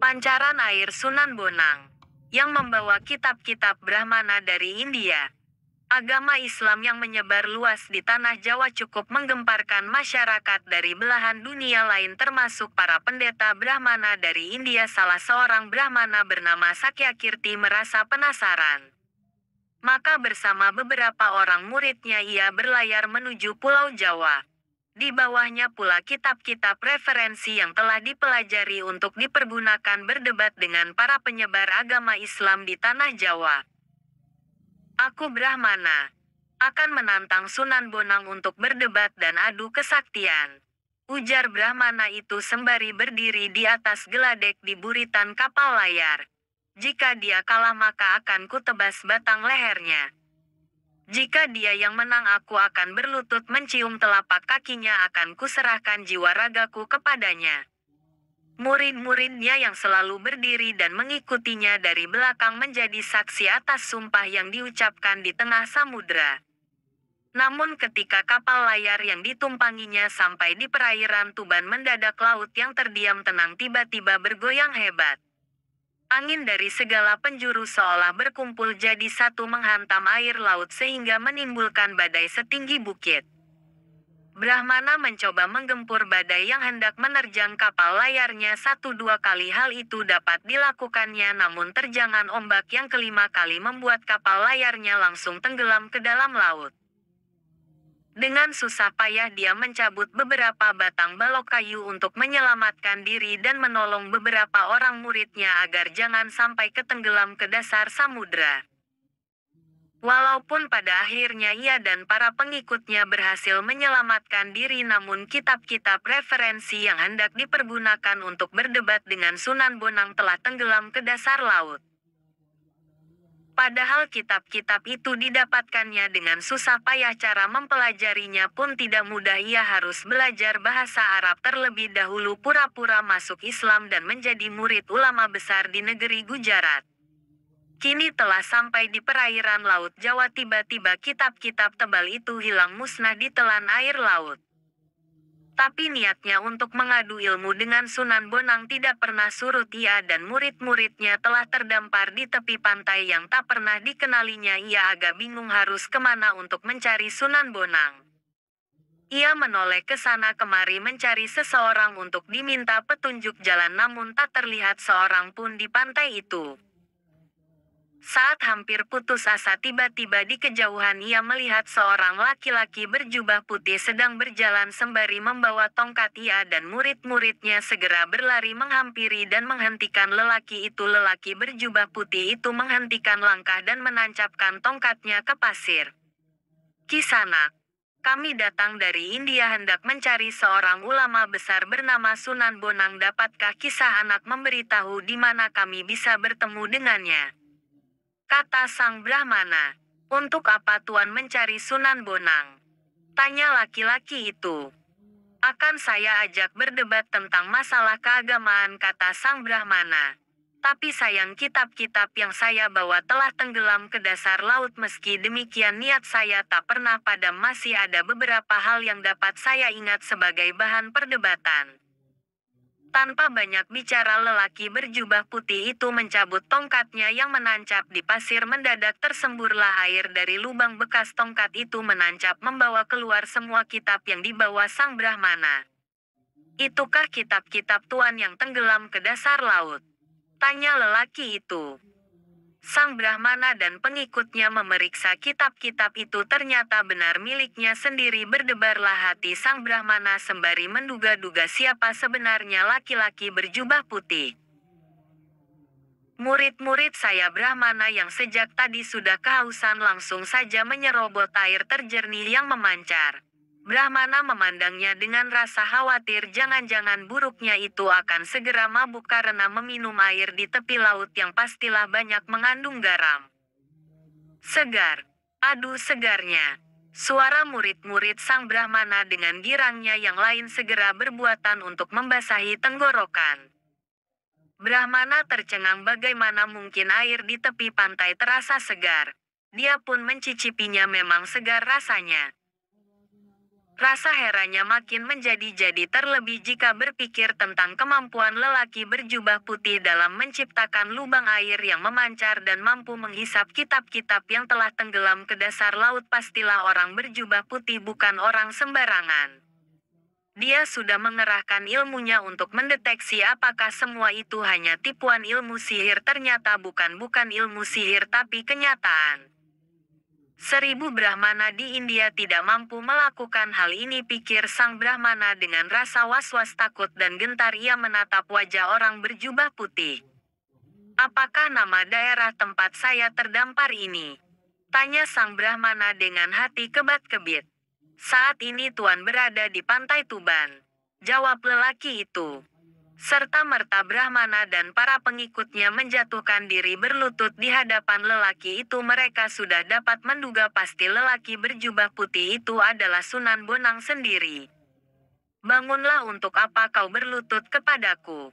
Pancaran air Sunan Bonang yang membawa kitab-kitab Brahmana dari India. Agama Islam yang menyebar luas di tanah Jawa cukup menggemparkan masyarakat dari belahan dunia lain termasuk para pendeta Brahmana dari India. Salah seorang Brahmana bernama Sakyakirti merasa penasaran. Maka bersama beberapa orang muridnya ia berlayar menuju Pulau Jawa. Di bawahnya pula kitab-kitab referensi yang telah dipelajari untuk dipergunakan berdebat dengan para penyebar agama Islam di tanah Jawa. Aku Brahmana akan menantang Sunan Bonang untuk berdebat dan adu kesaktian. Ujar Brahmana itu sembari berdiri di atas geladek di buritan kapal layar. Jika dia kalah maka akan kutebas batang lehernya. Jika dia yang menang aku akan berlutut mencium telapak kakinya, akan kuserahkan jiwa ragaku kepadanya. Murid-muridnya yang selalu berdiri dan mengikutinya dari belakang menjadi saksi atas sumpah yang diucapkan di tengah samudra. Namun ketika kapal layar yang ditumpanginya sampai di perairan Tuban mendadak laut yang terdiam tenang tiba-tiba bergoyang hebat. Angin dari segala penjuru seolah berkumpul jadi satu menghantam air laut sehingga menimbulkan badai setinggi bukit. Brahmana mencoba menggempur badai yang hendak menerjang kapal layarnya 1-2 kali. Hal itu dapat dilakukannya, namun terjangan ombak yang kelima kali membuat kapal layarnya langsung tenggelam ke dalam laut. Dengan susah payah dia mencabut beberapa batang balok kayu untuk menyelamatkan diri dan menolong beberapa orang muridnya agar jangan sampai ketenggelam ke dasar samudra. Walaupun pada akhirnya ia dan para pengikutnya berhasil menyelamatkan diri, namun kitab-kitab referensi yang hendak dipergunakan untuk berdebat dengan Sunan Bonang telah tenggelam ke dasar laut. Padahal kitab-kitab itu didapatkannya dengan susah payah, cara mempelajarinya pun tidak mudah. Ia harus belajar bahasa Arab terlebih dahulu, pura-pura masuk Islam dan menjadi murid ulama besar di negeri Gujarat. Kini telah sampai di perairan Laut Jawa, tiba-tiba kitab-kitab tebal itu hilang musnah ditelan air laut. Tapi niatnya untuk mengadu ilmu dengan Sunan Bonang tidak pernah surut. Ia dan murid-muridnya telah terdampar di tepi pantai yang tak pernah dikenalinya. Ia agak bingung harus kemana untuk mencari Sunan Bonang. Ia menoleh ke sana kemari mencari seseorang untuk diminta petunjuk jalan, namun tak terlihat seorang pun di pantai itu. Saat hampir putus asa, tiba-tiba di kejauhan ia melihat seorang laki-laki berjubah putih sedang berjalan sembari membawa tongkat. Ia dan murid-muridnya segera berlari menghampiri dan menghentikan lelaki itu. Lelaki berjubah putih itu menghentikan langkah dan menancapkan tongkatnya ke pasir. "Kisanak, kami datang dari India hendak mencari seorang ulama besar bernama Sunan Bonang. Dapatkah kisah anak memberitahu di mana kami bisa bertemu dengannya?" Kata sang Brahmana. "Untuk apa Tuan mencari Sunan Bonang?" tanya laki-laki itu. "Akan saya ajak berdebat tentang masalah keagamaan," kata sang Brahmana. "Tapi sayang kitab-kitab yang saya bawa telah tenggelam ke dasar laut. Meski demikian niat saya tak pernah padam. Masih ada beberapa hal yang dapat saya ingat sebagai bahan perdebatan." Tanpa banyak bicara, lelaki berjubah putih itu mencabut tongkatnya yang menancap di pasir. Mendadak tersemburlah air dari lubang bekas tongkat itu menancap, membawa keluar semua kitab yang dibawa sang Brahmana. "Itukah kitab-kitab Tuan yang tenggelam ke dasar laut?" tanya lelaki itu. Sang Brahmana dan pengikutnya memeriksa kitab-kitab itu, ternyata benar miliknya sendiri. Berdebarlah hati sang Brahmana sembari menduga-duga siapa sebenarnya laki-laki berjubah putih. "Murid-murid saya Brahmana yang sejak tadi sudah kehausan langsung saja menyerobot air terjernih yang memancar." Brahmana memandangnya dengan rasa khawatir. Jangan-jangan buruknya itu akan segera mabuk karena meminum air di tepi laut yang pastilah banyak mengandung garam. "Segar. Aduh segarnya." Suara murid-murid sang Brahmana dengan girangnya yang lain segera berbuatan untuk membasahi tenggorokan. Brahmana tercengang, bagaimana mungkin air di tepi pantai terasa segar. Dia pun mencicipinya, memang segar rasanya. Rasa herannya makin menjadi-jadi terlebih jika berpikir tentang kemampuan lelaki berjubah putih dalam menciptakan lubang air yang memancar dan mampu menghisap kitab-kitab yang telah tenggelam ke dasar laut. Pastilah orang berjubah putih bukan orang sembarangan. Dia sudah mengerahkan ilmunya untuk mendeteksi apakah semua itu hanya tipuan ilmu sihir. Ternyata bukan ilmu sihir tapi kenyataan. 1000 Brahmana di India tidak mampu melakukan hal ini, pikir sang Brahmana dengan rasa was-was takut dan gentar. Ia menatap wajah orang berjubah putih. Apakah nama daerah tempat saya terdampar ini? Tanya sang Brahmana dengan hati kebat-kebit. Saat ini Tuan berada di pantai Tuban, jawab lelaki itu. Serta-merta Brahmana dan para pengikutnya menjatuhkan diri berlutut di hadapan lelaki itu. Mereka sudah dapat menduga pasti lelaki berjubah putih itu adalah Sunan Bonang sendiri. Bangunlah, untuk apa kau berlutut kepadaku?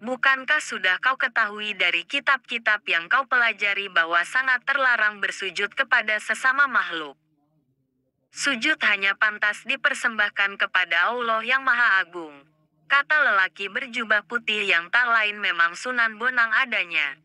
Bukankah sudah kau ketahui dari kitab-kitab yang kau pelajari bahwa sangat terlarang bersujud kepada sesama makhluk? Sujud hanya pantas dipersembahkan kepada Allah yang Maha Agung, kata lelaki berjubah putih yang tak lain memang Sunan Bonang adanya.